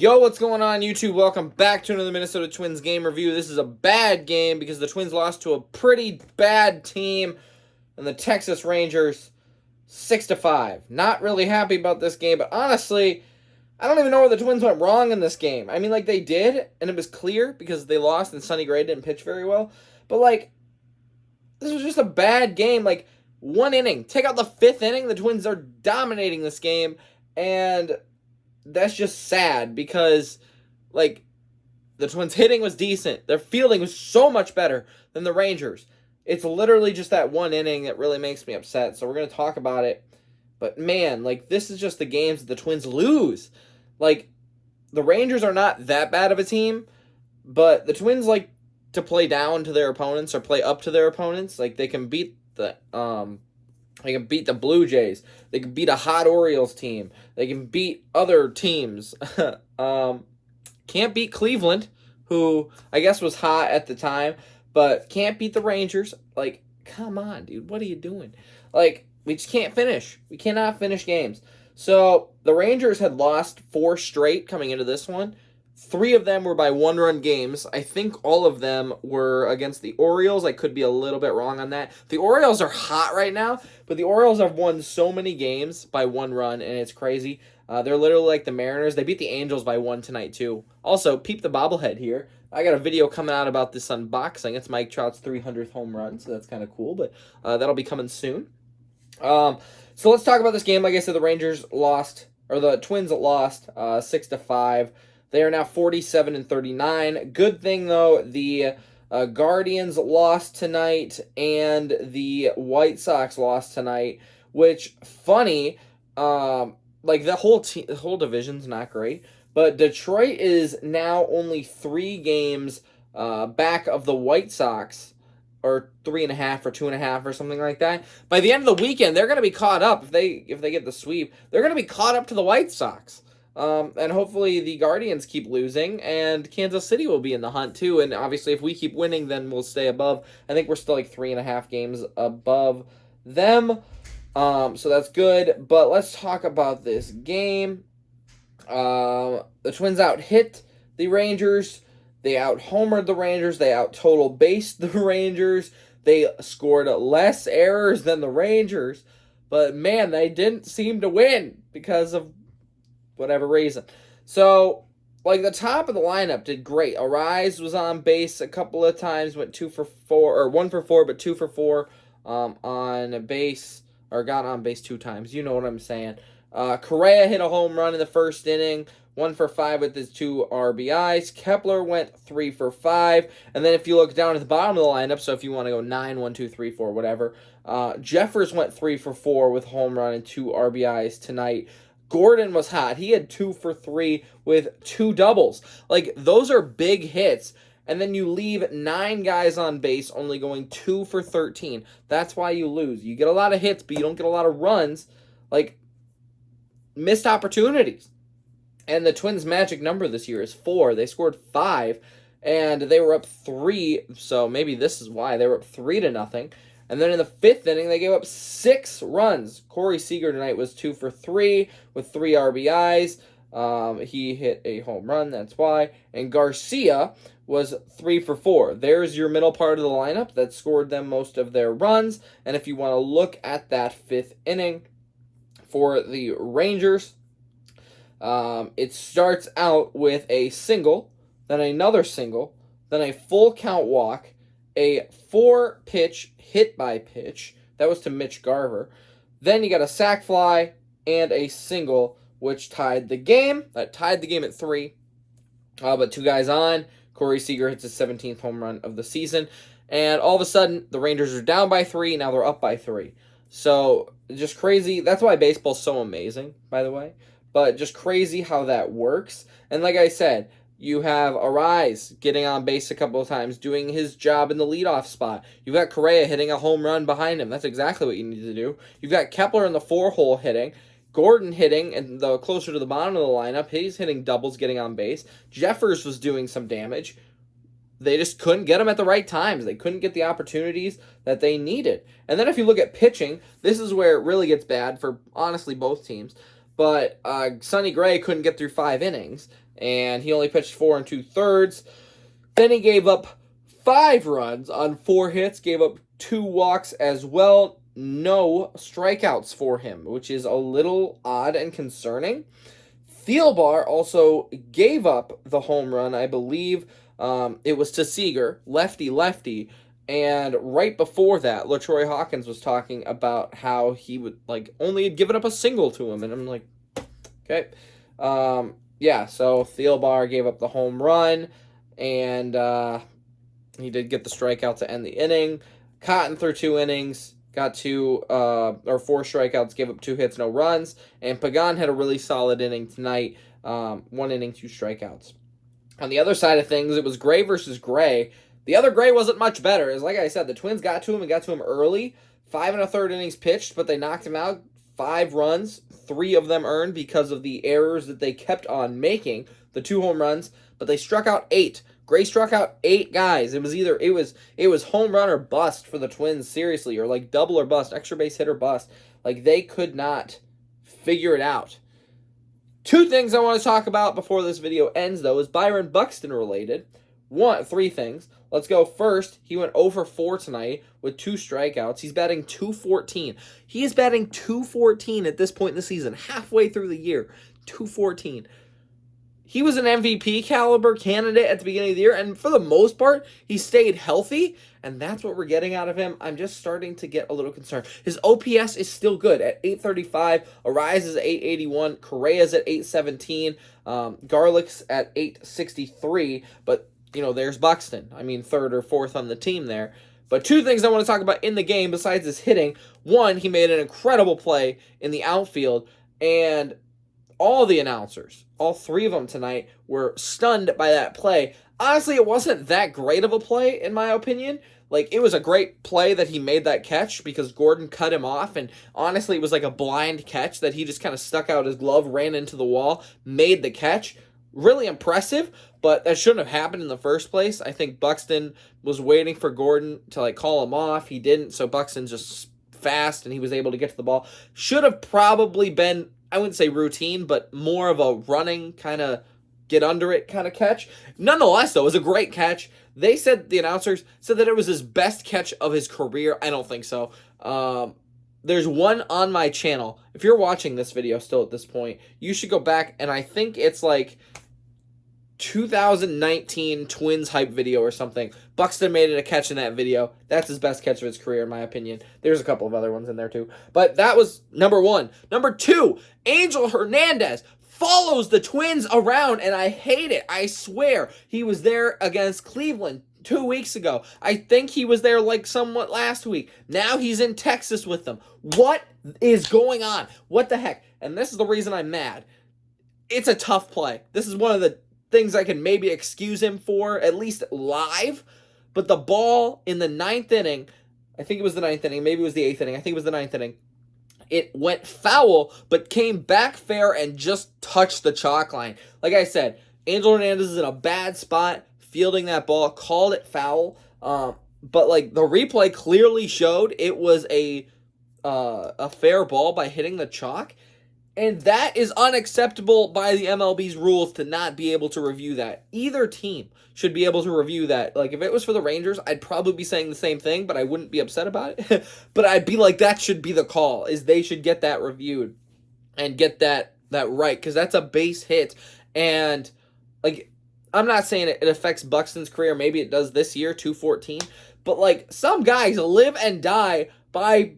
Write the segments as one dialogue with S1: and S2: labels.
S1: Yo, what's going on, YouTube? Welcome back to another Minnesota Twins game review. This is a bad game because the Twins lost to a pretty bad team and the Texas Rangers 6-5. Not really happy about this game, but honestly, I don't even know where the Twins went wrong in this game. I mean, they did, and it was clear because they lost and Sony Gray didn't pitch very well. But, this was just a bad game. One inning. Take out the fifth inning, the Twins are dominating this game, and that's just sad because, the Twins' hitting was decent. Their fielding was so much better than the Rangers. It's literally just that one inning that really makes me upset, so we're going to talk about it. But, man, this is just the games that the Twins lose. The Rangers are not that bad of a team, but the Twins like to play down to their opponents or play up to their opponents. They can beat the Blue Jays. They can beat a hot Orioles team. They can beat other teams. Can't beat Cleveland, who I guess was hot at the time, but can't beat the Rangers. Come on, dude. What are you doing? We just can't finish. We cannot finish games. So the Rangers had lost 4 straight coming into this one. 3 of them were by one-run games. I think all of them were against the Orioles. I could be a little bit wrong on that. The Orioles are hot right now, but the Orioles have won so many games by 1 run, and it's crazy. They're literally like the Mariners. They beat the Angels by 1 tonight, too. Also, peep the bobblehead here. I got a video coming out about this unboxing. It's Mike Trout's 300th home run, so that's kind of cool, but that'll be coming soon. So let's talk about this game. Like I said, the Twins lost 6-5. They are now 47-39. Good thing, though, the Guardians lost tonight and the White Sox lost tonight, which, funny, the whole division's not great, but Detroit is now only 3 games back of the White Sox, or 3.5 or 2.5 or something like that. By the end of the weekend, they're going to be caught up. If they get the sweep, they're going to be caught up to the White Sox. And hopefully the Guardians keep losing, and Kansas City will be in the hunt too. And obviously, if we keep winning, then we'll stay above. I think we're still 3.5 games above them. So that's good. But let's talk about this game. The Twins out-hit the Rangers. They out-homered the Rangers. They out-total-based the Rangers. They scored less errors than the Rangers. But, man, they didn't seem to win because of whatever reason. So, the top of the lineup did great. Arise was on base a couple of times, went 2 for 4, or 1 for 4, but 2 for 4 on base, or got on base 2 times. You know what I'm saying. Correa hit a home run in the first inning, 1 for 5 with his 2 RBIs. Kepler went 3 for 5. And then if you look down at the bottom of the lineup, so if you want to go 9, 1, 2, 3, 4, whatever, Jeffers went 3 for 4 with home run and 2 RBIs tonight. Gordon was hot. He had 2 for 3 with 2 doubles. Those are big hits. And then you leave 9 guys on base, only going 2 for 13. That's why you lose. You get a lot of hits, but you don't get a lot of runs. Missed opportunities. And the Twins' magic number this year is 4. They scored 5, and they were up 3. So maybe this is why. They were up 3-0. And then in the 5th inning, they gave up 6 runs. Corey Seager tonight was 2 for 3 with 3 RBIs. He hit a home run, that's why. And Garcia was 3 for 4. There's your middle part of the lineup that scored them most of their runs. And if you want to look at that 5th inning for the Rangers, it starts out with a single, then another single, then a full count walk, a 4-pitch hit by pitch. That was to Mitch Garver. Then you got a sac fly and a single, which tied the game. That tied the game at 3. But 2 guys on. Corey Seager hits his 17th home run of the season. And all of a sudden, the Rangers are down by 3. Now they're up by 3. So, just crazy. That's why baseball's so amazing, by the way. But just crazy how that works. And like I said, you have Arise getting on base a couple of times, doing his job in the leadoff spot. You've got Correa hitting a home run behind him. That's exactly what you need to do. You've got Kepler in the 4-hole hitting. Gordon hitting, and the closer to the bottom of the lineup, he's hitting doubles, getting on base. Jeffers was doing some damage. They just couldn't get them at the right times. They couldn't get the opportunities that they needed. And then if you look at pitching, this is where it really gets bad for, honestly, both teams. but Sony Gray couldn't get through 5 innings, and he only pitched 4 2/3. Then he gave up 5 runs on 4 hits, gave up 2 walks as well. No strikeouts for him, which is a little odd and concerning. Thielbar also gave up the home run, I believe. It was to Seager, lefty. And right before that, LaTroy Hawkins was talking about how he would only had given up a single to him. And I'm like, okay. Yeah, so Thielbar gave up the home run, and he did get the strikeout to end the inning. Cotton threw 2 innings, got 4 strikeouts, gave up 2 hits, no runs. And Pagan had a really solid inning tonight, 1 inning, 2 strikeouts. On the other side of things, it was Gray versus Gray. The other Gray wasn't much better. As like I said, the Twins got to him early. 5 1/3 innings pitched, but they knocked him out. 5 runs, 3 of them earned because of the errors that they kept on making. The 2 home runs, but they struck out 8. Gray struck out 8 guys. It was home run or bust for the Twins, seriously, or double or bust, extra base hit or bust. They could not figure it out. 2 things I want to talk about before this video ends, though, is Byron Buxton related. 3 things. Let's go first. He went 0 for 4 tonight with 2 strikeouts. He's batting .214. He is batting .214 at this point in the season, halfway through the year. .214. He was an MVP caliber candidate at the beginning of the year, and for the most part, he stayed healthy, and that's what we're getting out of him. I'm just starting to get a little concerned. His OPS is still good at .835. Arise is at .881. Correa's at .817. Garlick's at .863, but there's Buxton. I mean, 3rd or 4th on the team there. But 2 things I want to talk about in the game besides his hitting. 1, he made an incredible play in the outfield, and all the announcers, all 3 of them tonight, were stunned by that play. Honestly, it wasn't that great of a play, in my opinion. It was a great play that he made that catch because Gordon cut him off, and honestly, it was like a blind catch that he just kind of stuck out his glove, ran into the wall, made the catch. Really impressive, but that shouldn't have happened in the first place. I think Buxton was waiting for Gordon to call him off. He didn't, so Buxton's just fast, and he was able to get to the ball. Should have probably been, I wouldn't say routine, but more of a running kind of get under it kind of catch. Nonetheless, though, it was a great catch. The announcers said that it was his best catch of his career. I don't think so. There's one on my channel. If you're watching this video still at this point, you should go back, and I think it's 2019 Twins hype video or something. Buxton made it a catch in that video. That's his best catch of his career, in my opinion. There's a couple of other ones in there, too. But that was number 1. Number 2, Angel Hernandez follows the Twins around, and I hate it. I swear. He was there against Cleveland 2 weeks ago. I think he was there somewhat last week. Now he's in Texas with them. What is going on? What the heck? And this is the reason I'm mad. It's a tough play. This is one of the things I can maybe excuse him for, at least live. But the ball in the 9th inning, I think it was the 9th inning, maybe it was the 8th inning, I think it was the 9th inning, it went foul, but came back fair and just touched the chalk line. Like I said, Angel Hernandez is in a bad spot, fielding that ball, called it foul. But the replay clearly showed it was a fair ball by hitting the chalk. And that is unacceptable by the MLB's rules to not be able to review that. Either team should be able to review that. If it was for the Rangers, I'd probably be saying the same thing, but I wouldn't be upset about it. But I'd be like, that should be the call, is they should get that reviewed and get that right, because that's a base hit. And, I'm not saying it affects Buxton's career. Maybe it does this year, .214. But, some guys live and die by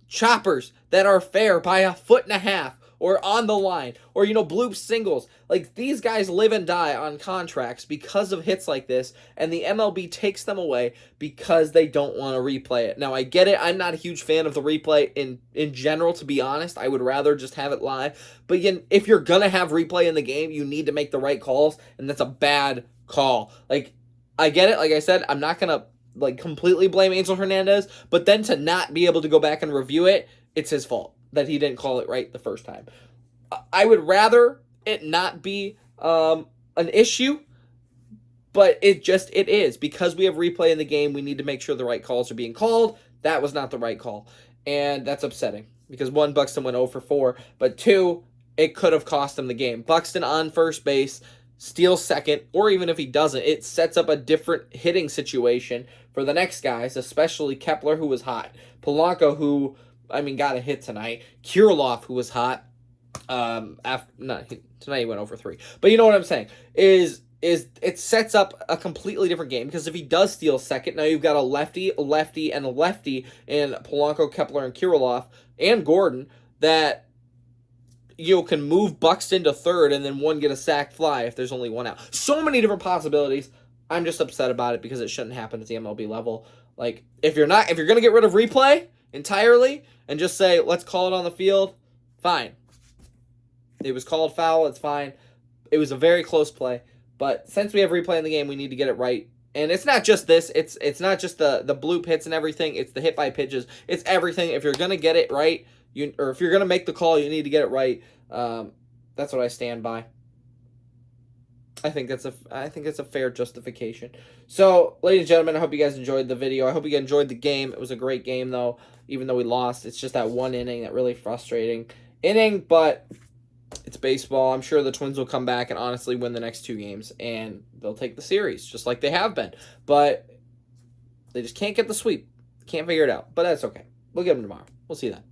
S1: choppers that are fair by 1.5 feet. Or on the line, or, bloop singles. These guys live and die on contracts because of hits like this, and the MLB takes them away because they don't want to replay it. Now, I get it. I'm not a huge fan of the replay in general, to be honest. I would rather just have it live. But if you're going to have replay in the game, you need to make the right calls, and that's a bad call. I get it. Like I said, I'm not going to, completely blame Angel Hernandez, but then to not be able to go back and review it, it's his fault that he didn't call it right the first time. I would rather it not be an issue, but it is. Because we have replay in the game, we need to make sure the right calls are being called. That was not the right call, and that's upsetting. Because 1, Buxton went 0 for 4, but 2, it could have cost him the game. Buxton on first base, steals second, or even if he doesn't, it sets up a different hitting situation for the next guys, especially Kepler, who was hot. Polanco, who, got a hit tonight. Kirilloff, who was hot. Tonight he went over 3. But you know what I'm saying, is it sets up a completely different game, because if he does steal second, now you've got a lefty, and a lefty in Polanco, Kepler, and Kirilloff, and Gordon, that you can move Buxton to third and then one get a sac fly if there's only one out. So many different possibilities. I'm just upset about it because it shouldn't happen at the MLB level. Like, if you're going to get rid of replay entirely and just say, let's call it on the field, fine. It was called foul, it's fine. It was a very close play. But since we have replay in the game, we need to get it right. And it's not just this. It's not just the bloop hits and everything. It's the hit by pitches. It's everything. If you're going to get it right, or if you're going to make the call, you need to get it right. That's what I stand by. I think it's a fair justification. So, ladies and gentlemen, I hope you guys enjoyed the video. I hope you enjoyed the game. It was a great game, though, even though we lost. It's just that one inning, that really frustrating inning, but it's baseball. I'm sure the Twins will come back and honestly win the next 2 games, and they'll take the series, just like they have been. But they just can't get the sweep. Can't figure it out. But that's okay. We'll get them tomorrow. We'll see you then.